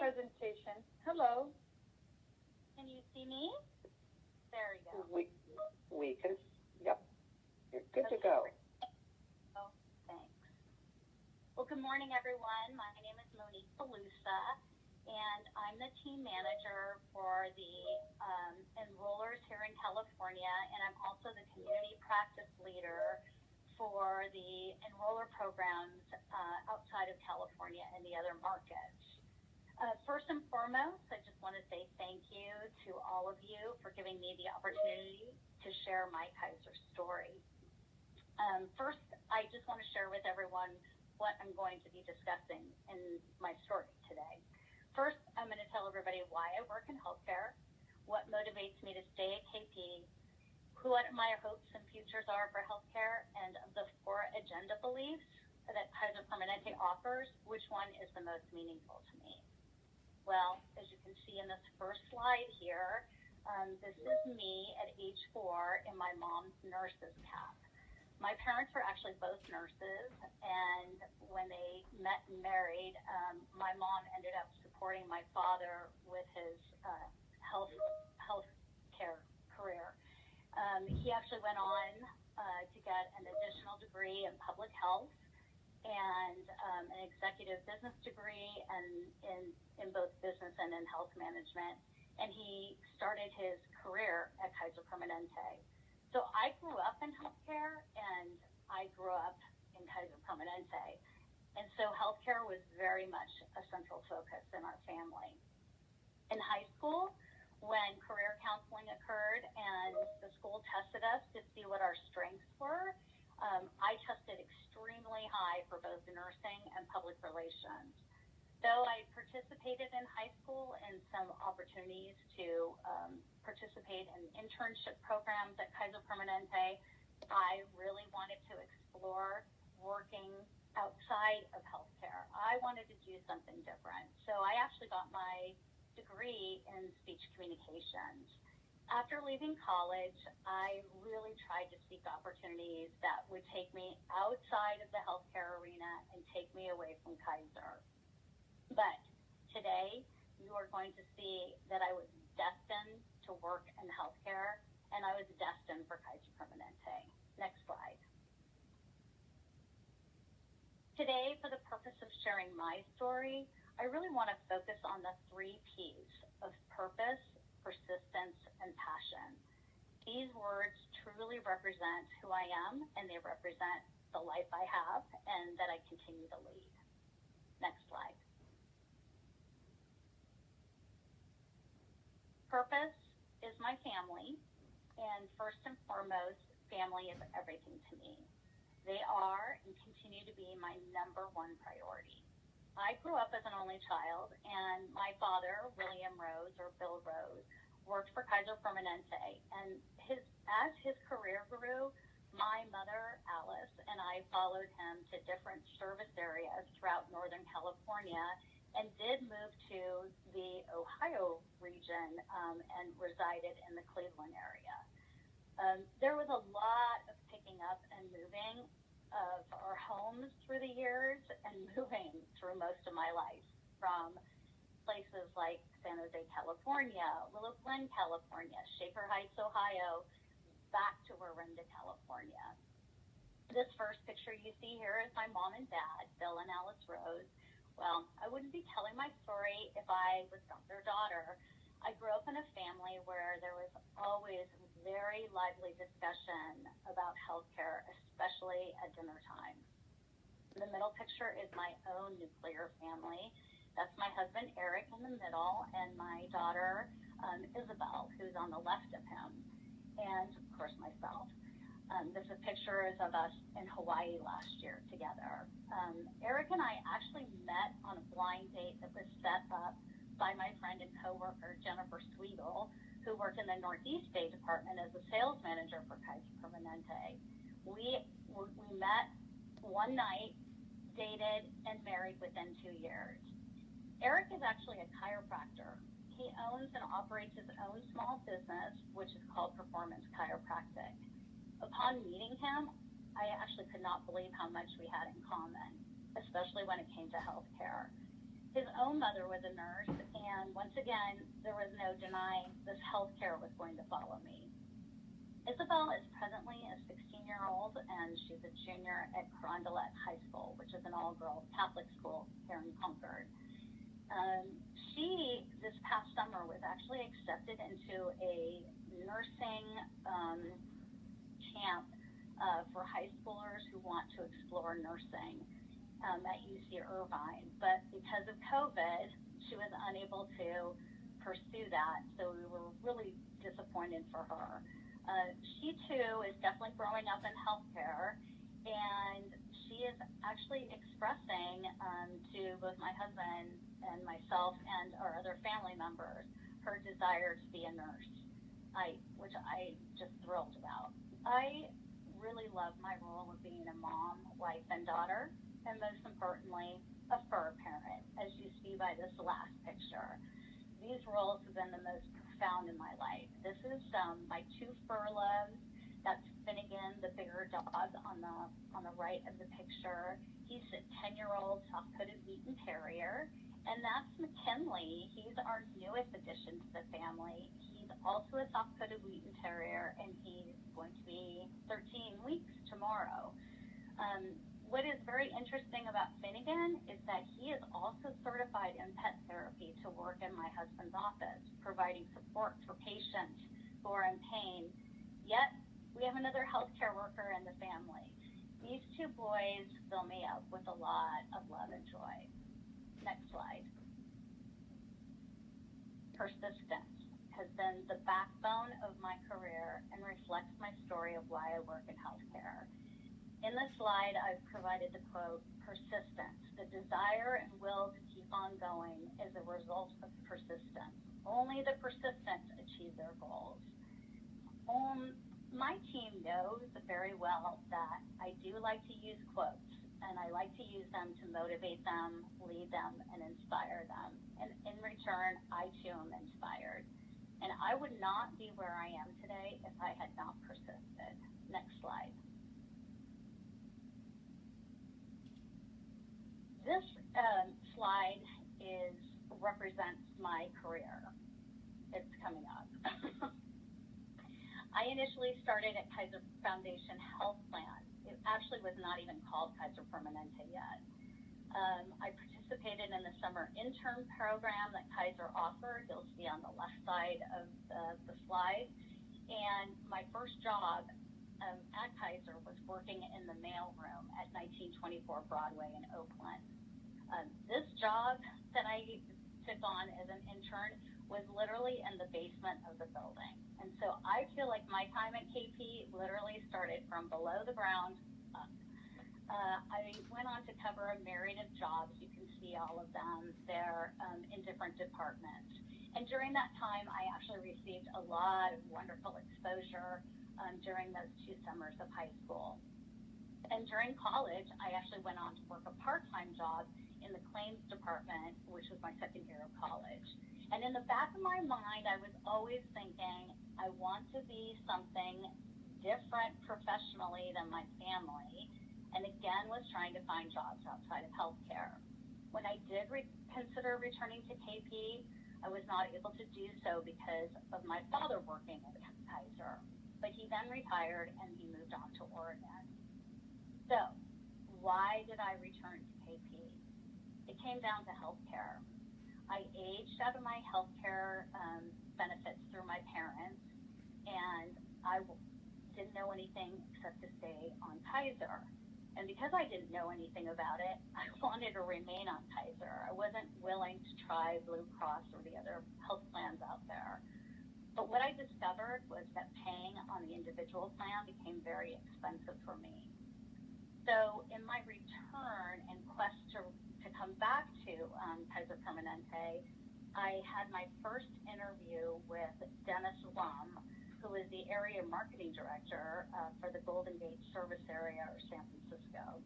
presentation. Hello. Can you see me? There we go. We can, yep, you're good to go. Oh, thanks. Well, good morning, everyone. My name is Monique Pelusa, and I'm the team manager for the enrollers here in California, and I'm also the community practice leader for the enroller programs outside of California and the other markets. First and foremost, I just want to say thank you to all of you for giving me the opportunity to share my Kaiser story. First, I just want to share with everyone what I'm going to be discussing in my story today. First, I'm going to tell everybody why I work in healthcare, what motivates me to stay at KP, what my hopes and futures are for healthcare, and of the 4 agenda beliefs that Kaiser Permanente offers, which one is the most meaningful to me? Well, as you can see in this first slide here, this is me at age 4 in my mom's nurse's cap. My parents were actually both nurses, and when they met and married, my mom ended up supporting my father with his health care career. He actually went on to get an additional degree in public health and an executive business degree and in both business and in health management. And he started his career at Kaiser Permanente. So I grew up in healthcare, and I grew up in Kaiser Permanente. And so healthcare was very much a central focus in our family. In high school, when career counseling occurred and the school tested us to see what our strengths were, I tested extremely high for both nursing and public relations. Though I participated in high school in some opportunities to participate in internship programs at Kaiser Permanente, I really wanted to explore working outside of healthcare. I wanted to do something different. So I actually got my degree in speech communications. After leaving college, I really tried to seek opportunities that would take me outside of the healthcare arena and take me away from Kaiser. But today, you are going to see that I was destined to work in healthcare, and I was destined for Kaiser Permanente. Next slide. Today, for the purpose of sharing my story, I really want to focus on the 3 P's of purpose, persistence, and passion. These words truly represent who I am, and they represent the life I have and that I continue to lead. Next slide. Purpose is my family, and first and foremost, family is everything to me. They are and continue to be my #1 priority. I grew up as an only child, and my father, William Rose, or Bill Rose, worked for Kaiser Permanente, and as his career grew, my mother, Alice, and I followed him to different service areas throughout Northern California and did move to the Ohio region and resided in the Cleveland area. There was a lot of picking up and moving of our homes through the years and moving through most of my life from places like San Jose, California, Willow Glen, California, Shaker Heights, Ohio, back to Orinda, California. This first picture you see here is my mom and dad, Bill and Alice Rose. Well, I wouldn't be telling my story if I was not their daughter. I grew up in a family where there was always very lively discussion about healthcare, especially at dinner time. The middle picture is my own nuclear family. That's my husband, Eric, in the middle, and my daughter, Isabel, who's on the left of him, and, of course, myself. This is pictures of us in Hawaii last year together. Eric and I actually met on a blind date that was set up by my friend and coworker, Jennifer Sweigel, who worked in the Northeast State Department as a sales manager for Kaiser Permanente. We met one night, dated, and married within 2 years. Eric is actually a chiropractor. He owns and operates his own small business, which is called Performance Chiropractic. Upon meeting him, I actually could not believe how much we had in common, especially when it came to healthcare. His own mother was a nurse, and once again, there was no denying this healthcare was going to follow me. Isabel is presently a 16-year-old, and she's a junior at Carondelet High School, which is an all-girls Catholic school here in Concord. She, this past summer, was actually accepted into a nursing camp for high schoolers who want to explore nursing at UC Irvine. But because of COVID, she was unable to pursue that, so we were really disappointed for her. She, too, is definitely growing up in healthcare, and she is actually expressing to both my husband and myself and our other family members her desire to be a nurse, which I just thrilled about. I really love my role of being a mom, wife, and daughter, and most importantly, a fur parent, as you see by this last picture. These roles have been the most profound in my life. This is my two fur loves. That's Finnegan, the bigger dog on the right of the picture. He's a 10-year-old soft-coated Wheaten Terrier. And that's McKinley. He's our newest addition to the family. He's also a soft-coated Wheaten Terrier, and he's going to be 13 weeks tomorrow. What is very interesting about Finnegan is that he is also certified in pet therapy to work in my husband's office, providing support for patients who are in pain. Yet, we have another healthcare worker in the family. These two boys fill me up with a lot of love and joy. Next slide. Persistence has been the backbone of my career and reflects my story of why I work in healthcare. In this slide, I've provided the quote, persistence. The desire and will to keep on going is a result of persistence. Only the persistent achieve their goals. My team knows very well that I do like to use quotes, and I like to use them to motivate them, lead them, and inspire them. And in return, I too am inspired. And I would not be where I am today if I had not persisted. Next slide. This slide represents my career. It's coming up. I initially started at Kaiser Foundation Health Plan. It actually was not even called Kaiser Permanente yet. I participated in the summer intern program that Kaiser offered. You'll see on the left side of the slide. And my first job at Kaiser was working in the mailroom at 1924 Broadway in Oakland. This job that I took on as an intern was literally in the basement of the building. And so I feel like my time at KP literally started from below the ground up. I went on to cover a myriad of jobs. You can see all of them there in different departments. And during that time, I actually received a lot of wonderful exposure during those 2 summers of high school. And during college, I actually went on to work a part-time job in the claims department, which was my second year of college. And in the back of my mind, I was always thinking, I want to be something different professionally than my family, and again was trying to find jobs outside of healthcare. When I did consider returning to KP, I was not able to do so because of my father working at Kaiser. But he then retired and he moved on to Oregon. So, why did I return to KP? It came down to healthcare. I aged out of my healthcare benefits through my parents, and I didn't know anything except to stay on Kaiser. And because I didn't know anything about it, I wanted to remain on Kaiser. I wasn't willing to try Blue Cross or the other health plans out there. But what I discovered was that paying on the individual plan became very expensive for me. So in my return and quest to come back to Kaiser Permanente, I had my first interview with Dennis Lum, who is the area marketing director for the Golden Gate service area or San Francisco.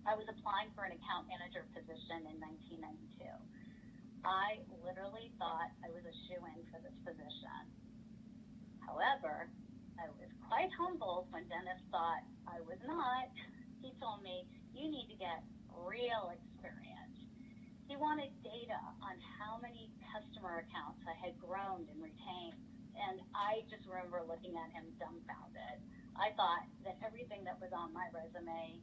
I was applying for an account manager position in 1992. I literally thought I was a shoo-in for this position. However, I was quite humbled when Dennis thought I was not. He told me, you need to get real experience. He wanted data on how many customer accounts I had grown and retained. And I just remember looking at him dumbfounded. I thought that everything that was on my resume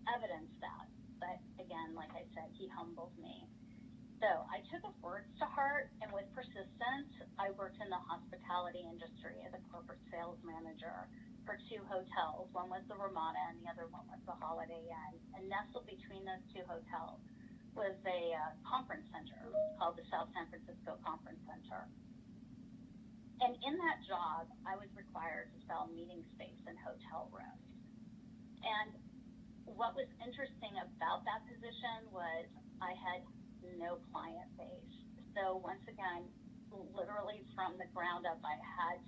evidenced that. But again, like I said, he humbled me. So I took his words to heart, and with persistence, I worked in the hospitality industry as a corporate sales manager for 2 hotels. One was the Ramada, and the other one was the Holiday Inn. And nestled between those 2 hotels was a conference center called the South San Francisco Conference Center. And in that job, I was required to sell meeting space and hotel rooms. And what was interesting about that position was I had no client base. So once again, literally from the ground up, I had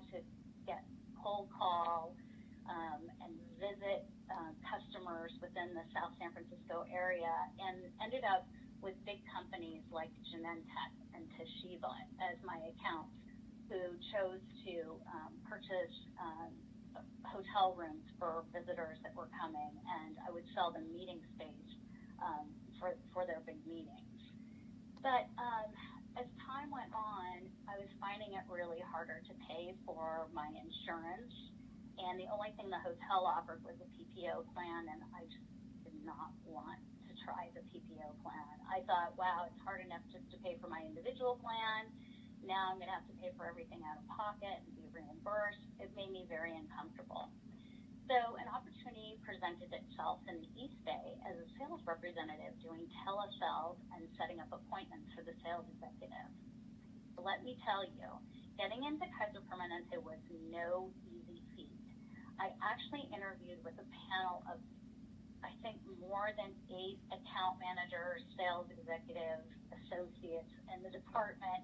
to get cold call and visit customers within the South San Francisco area, and ended up with big companies like Genentech and Toshiba as my accounts, who chose to purchase hotel rooms for visitors that were coming, and I would sell them meeting space for their big meetings. But as time went on, I was finding it really harder to pay for my insurance, and the only thing the hotel offered was a PPO plan, and I just did not want to try the PPO plan. I thought, wow, it's hard enough just to pay for my individual plan. Now I'm going to have to pay for everything out of pocket and be reimbursed. It made me very uncomfortable. So an opportunity presented itself in the East Bay as a sales representative doing telesales and setting up appointments for the sales executive. Let me tell you, getting into Kaiser Permanente was no easy feat. I actually interviewed with a panel of, I think, more than 8 account managers, sales executives, associates in the department,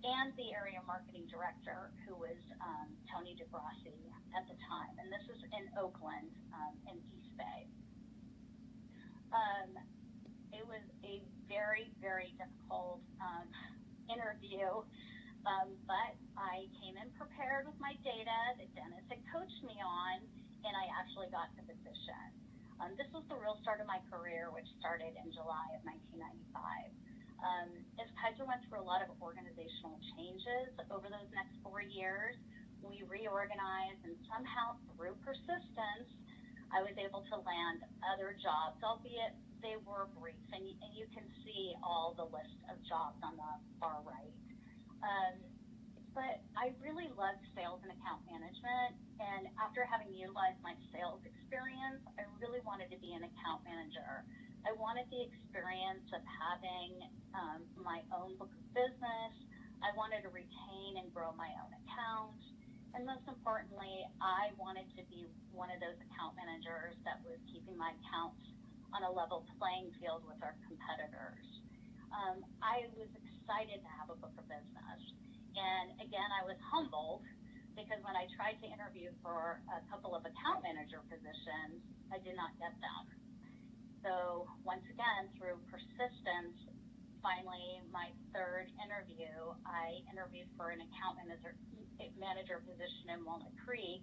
and the area marketing director, who was Tony DeGrassi at the time. And this was in Oakland, in East Bay. It was a very, very difficult interview, but I came in prepared with my data that Dennis had coached me on, and I actually got the position. This was the real start of my career, which started in July of 1995. As Kaiser went through a lot of organizational changes over those next 4 years, we reorganized, and somehow through persistence, I was able to land other jobs, albeit they were brief, and you can see all the list of jobs on the far right. But I really loved sales and account management, and after having utilized my sales experience, I really wanted to be an account manager. I wanted the experience of having my own book of business. I wanted to retain and grow my own accounts. And most importantly, I wanted to be one of those account managers that was keeping my accounts on a level playing field with our competitors. I was excited to have a book of business. And again, I was humbled because when I tried to interview for a couple of account manager positions, I did not get them. So once again, through persistence, finally, my 3rd interview, I interviewed for an account manager position in Walnut Creek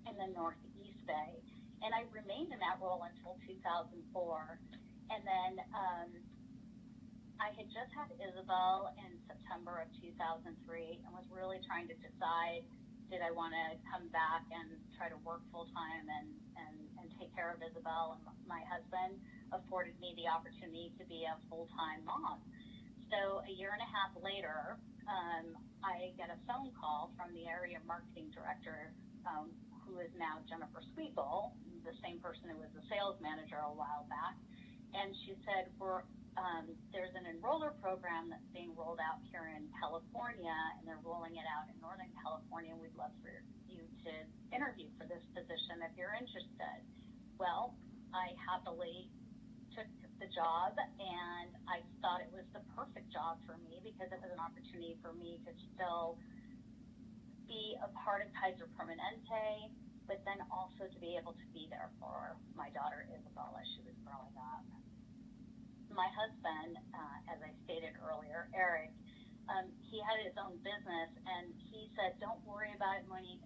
in the Northeast Bay. And I remained in that role until 2004. And then I had just had Isabel in September of 2003 and was really trying to decide, did I want to come back and try to work full-time and take care of Isabel. And my husband afforded me the opportunity to be a full-time mom. So a year and a half later, I get a phone call from the area marketing director, who is now Jennifer Sweegle, the same person who was the sales manager a while back. And she said, there's an enroller program that's being rolled out here in California, and they're rolling it out in Northern California. We'd love for you to interview for this position if you're interested. Well, I happily took the job, and I thought it was the perfect job for me because it was an opportunity for me to still be a part of Kaiser Permanente, but then also to be able to be there for my daughter Isabel as she was growing up. My husband, as I stated earlier, Eric, he had his own business, and he said, don't worry about it, Monique.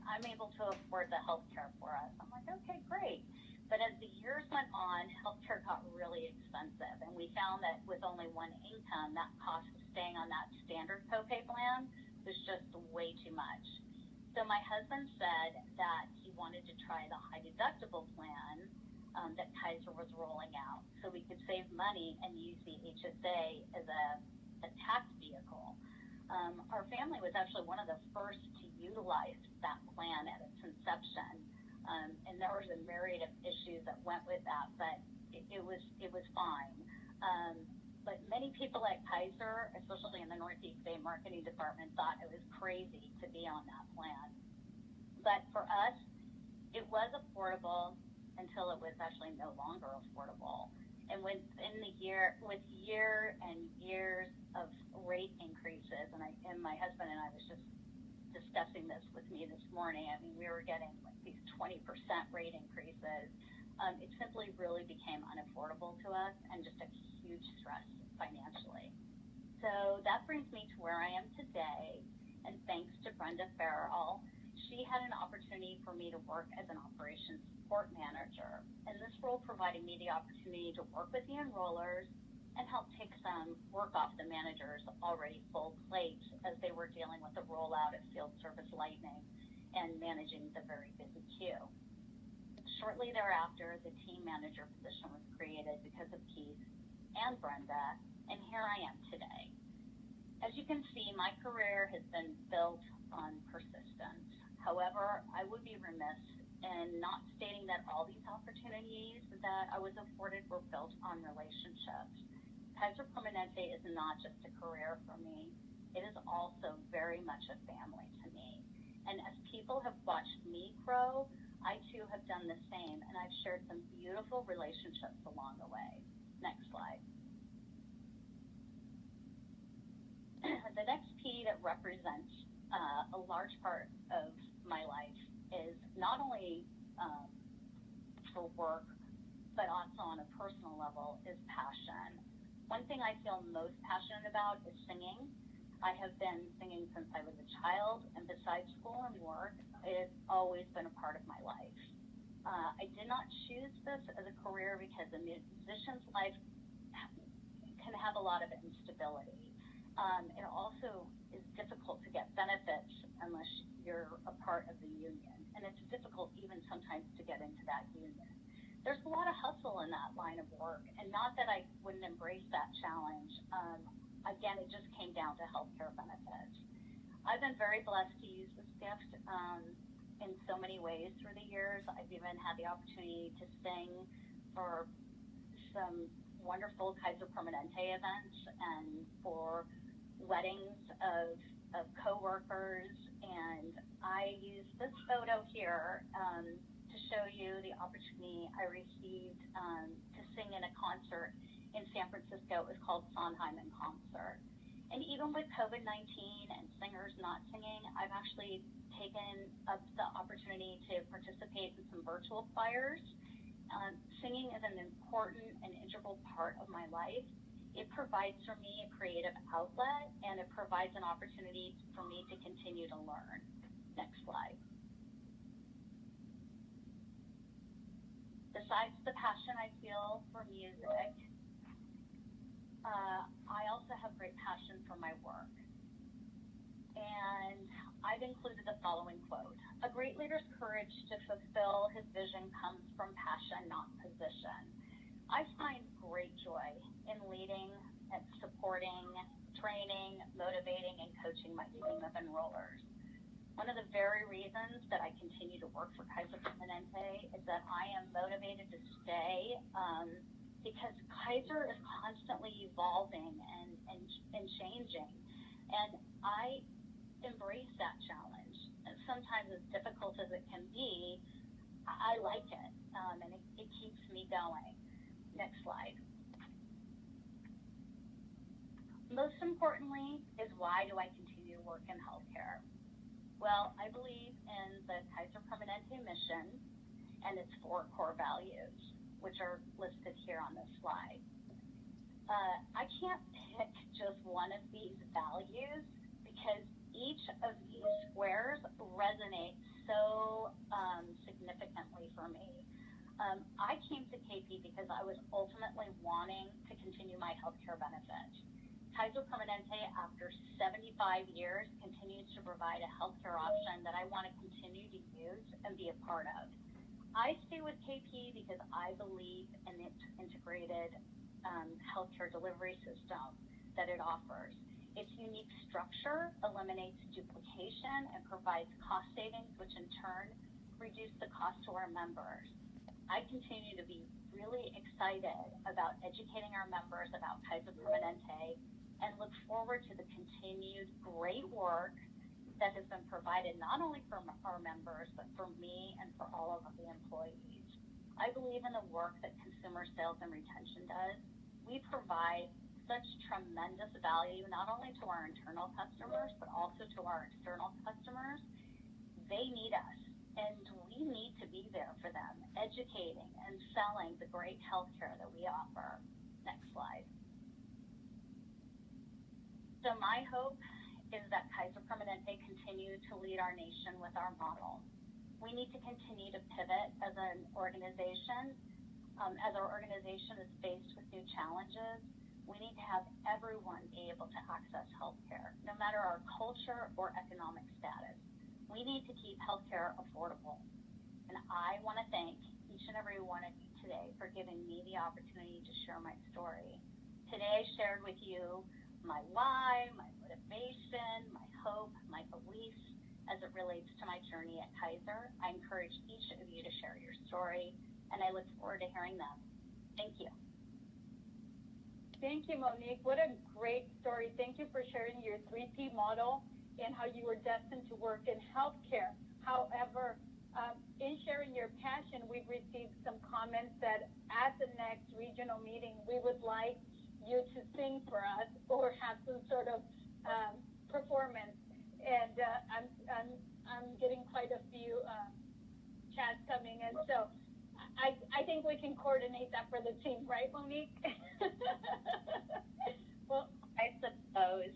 I'm able to afford the health care for us. I'm like, okay, great. But as the years years went on, healthcare got really expensive, and we found that with only one income, that cost of staying on that standard copay plan was just way too much. So my husband said that he wanted to try the high deductible plan that Kaiser was rolling out, so we could save money and use the HSA as a tax vehicle. Our family was actually one of the first to utilize that plan at its inception, and there was a myriad of issues that went with that, but it was fine. But many people at Kaiser, especially in the Northeast Bay marketing department, thought it was crazy to be on that plan. But for us, it was affordable until it was actually no longer affordable. And with year and years of rate increases, and my husband and I was just discussing this with me this morning. I mean, we were getting like these 20% rate increases. It simply really became unaffordable to us and just a huge stress financially. So that brings me to where I am today, and thanks to Brenda Farrell, she had an opportunity for me to work as an operations support manager. And this role provided me the opportunity to work with the enrollers and help take some work off the managers' already full plates as they were dealing with the rollout of Field Service Lightning and managing the very busy queue. Shortly thereafter, the team manager position was created because of Keith and Brenda, and here I am today. As you can see, my career has been built on persistence. However, I would be remiss in not stating that all these opportunities that I was afforded were built on relationships. Kaiser Permanente is not just a career for me, it is also very much a family to me. And as people have watched me grow, I too have done the same, and I've shared some beautiful relationships along the way. Next slide. The next P that represents a large part of my life is not only for work, but also on a personal level, is passion. One thing I feel most passionate about is singing. I have been singing since I was a child, and besides school and work, it's always been a part of my life. I did not choose this as a career because a musician's life can have a lot of instability. It also is difficult to get benefits unless you're a part of the union, and it's difficult even sometimes to get into that union. There's a lot of hustle in that line of work, and not that I wouldn't embrace that challenge. Again, it just came down to healthcare benefits. I've been very blessed to use this gift in so many ways through the years. I've even had the opportunity to sing for some wonderful Kaiser Permanente events and for weddings of coworkers, and I use this photo here to show you the opportunity I received to sing in a concert in San Francisco. It was called Sondheim in Concert. And even with COVID-19 and singers not singing, I've actually taken up the opportunity to participate in some virtual choirs. Singing is an important and integral part of my life. It provides for me a creative outlet, and it provides an opportunity for me to continue to learn. Next slide. Besides the passion I feel for music, I also have great passion for my work. And I've included the following quote: "A great leader's courage to fulfill his vision comes from passion, not position." I find great joy in leading and supporting, training, motivating, and coaching my team of enrollers. One of the very reasons that I continue to work for Kaiser Permanente is that I am motivated to stay because Kaiser is constantly evolving and changing. And I embrace that challenge. And sometimes as difficult as it can be, I like it, and it keeps me going. Next slide. Most importantly is, why do I continue to work in healthcare? Well, I believe in the Kaiser Permanente mission and its 4 core values, which are listed here on this slide. I can't pick just one of these values because each of these squares resonates so significantly for me. I came to KP because I was ultimately wanting to continue my healthcare benefit. Kaiser Permanente, after 75 years, continues to provide a healthcare option that I want to continue to use and be a part of. I stay with KP because I believe in its integrated healthcare delivery system that it offers. Its unique structure eliminates duplication and provides cost savings, which in turn reduce the cost to our members. I continue to be really excited about educating our members about Kaiser Permanente and look forward to the continued great work that has been provided not only for our members, but for me and for all of the employees. I believe in the work that consumer sales and retention does. We provide such tremendous value, not only to our internal customers, but also to our external customers. They need us, and we need to be there for them, educating and selling the great healthcare that we offer. Next slide. So my hope is that Kaiser Permanente continue to lead our nation with our model. We need to continue to pivot as an organization. As our organization is faced with new challenges, we need to have everyone be able to access healthcare, no matter our culture or economic status. We need to keep healthcare affordable. And I want to thank each and every one of you today for giving me the opportunity to share my story. Today I shared with you my why, my motivation, my hope, my beliefs as it relates to my journey at Kaiser. I encourage each of you to share your story, and I look forward to hearing them. Thank you. Thank you, Monique. What a great story. Thank you for sharing your 3P model and how you were destined to work in healthcare. However, in sharing your passion, we've received some comments that at the next regional meeting, we would like you to sing for us or have some sort of performance. And I'm getting quite a few chats coming in. So I think we can coordinate that for the team, right, Monique? Well, I suppose.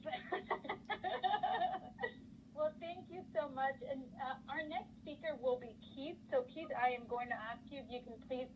Well, thank you so much. And our next speaker will be Keith. So Keith, I am going to ask you if you can please